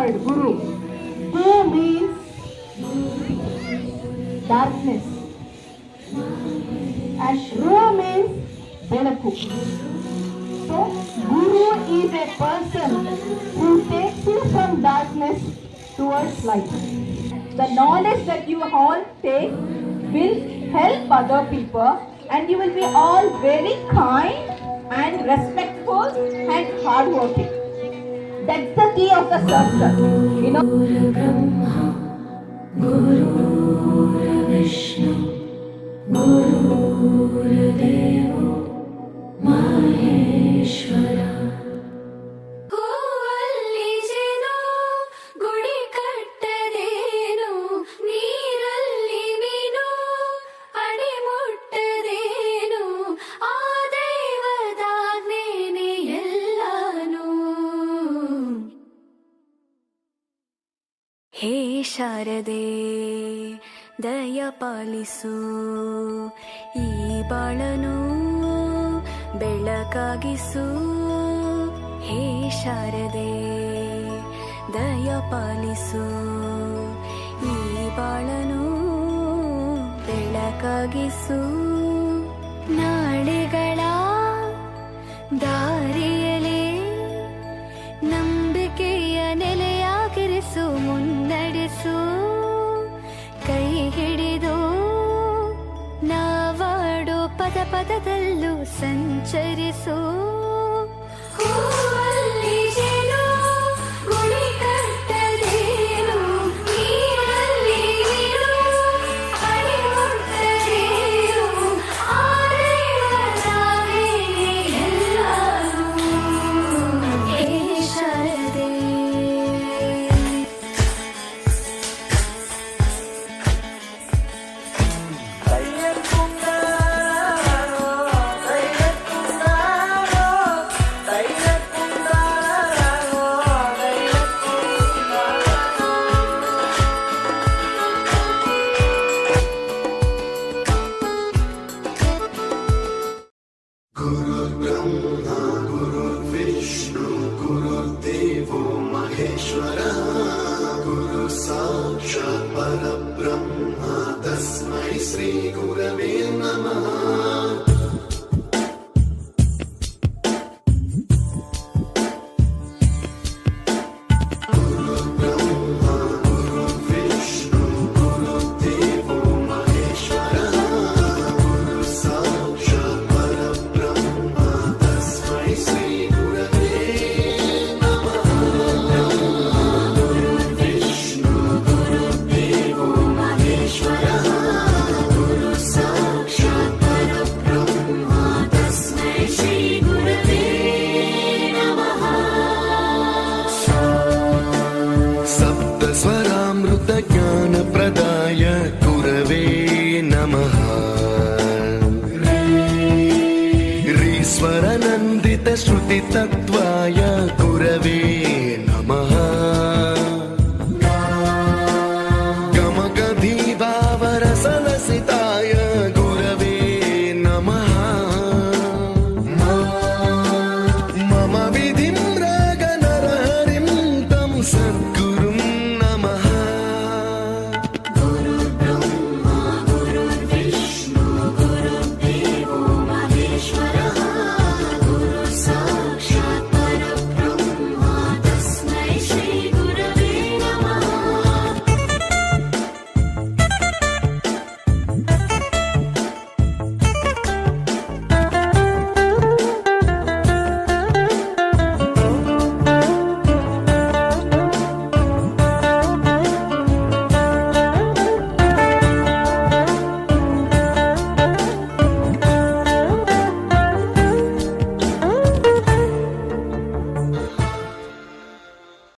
word, Guru. Gu means darkness. And Shru means Belaku. So, Guru is a person who takes you from darkness towards light. The knowledge that you all take will help other people, and you will be all very kind and respectful and hardworking. That's the key of the circle. You know. Vishnu Gurudevo Maheshwara. ಹೂವಲ್ಲಿಜೆನೋ ಗುಡಿ ಕಟ್ಟದೇನೋ ನೀರಲ್ಲಿ ಮೀನು ಅಡಿ ಮುಟ್ಟದೇನೋ ಆ ದೈವದಾಜ್ಞೆನೇ ಎಲ್ಲಾನು. ಹೇ ಶಾರದೆ ದಯ ಪಾಲಿಸು ಈ ಬಾಳನು ಬೆಳಕಾಗಿಸು. ಹೇ ಶಾರದೆ ದಯ ಪಾಲಿಸು ಈ ಬಾಳನು ಬೆಳಕಾಗಿಸು. ನಾಳೆಗಳ ದಾರಿಯಲೇ ನಂಬಿಕೆಯ ನೆಲೆಯಾಗಿರಿಸು, ಮುನ್ನಡೆಸು. ಕೈ ಹಿಡಿದು ನಾವಾಡೋ ಪದ ಪದದಲ್ಲೂ ಸಂಚರಿಸು. ಹೂವಲ್ಲಿಜೆನೋ ಗುಡಿ ಕಟ್ಟದೇನೋ ನೀರಲ್ಲಿ ಮೀನು ಅಡಿ ಮುಟ್ಟದೇನೋ ಆ ದೈವದಾಜ್ಞೆನೇ ಎಲ್ಲಾನು. ಹೇ ಶಾರದೆ गुरुर्ब्रह्मा गुरुर्विष्णु गुरुर्देवो महेश्वरः गुरु साक्षात् परब्रह्म तस्मै श्री गुरवे नमः. ज्ञानप्रदाय गुरवे नमः. रीश्वरनन्दित श्रुतितत्त्वाय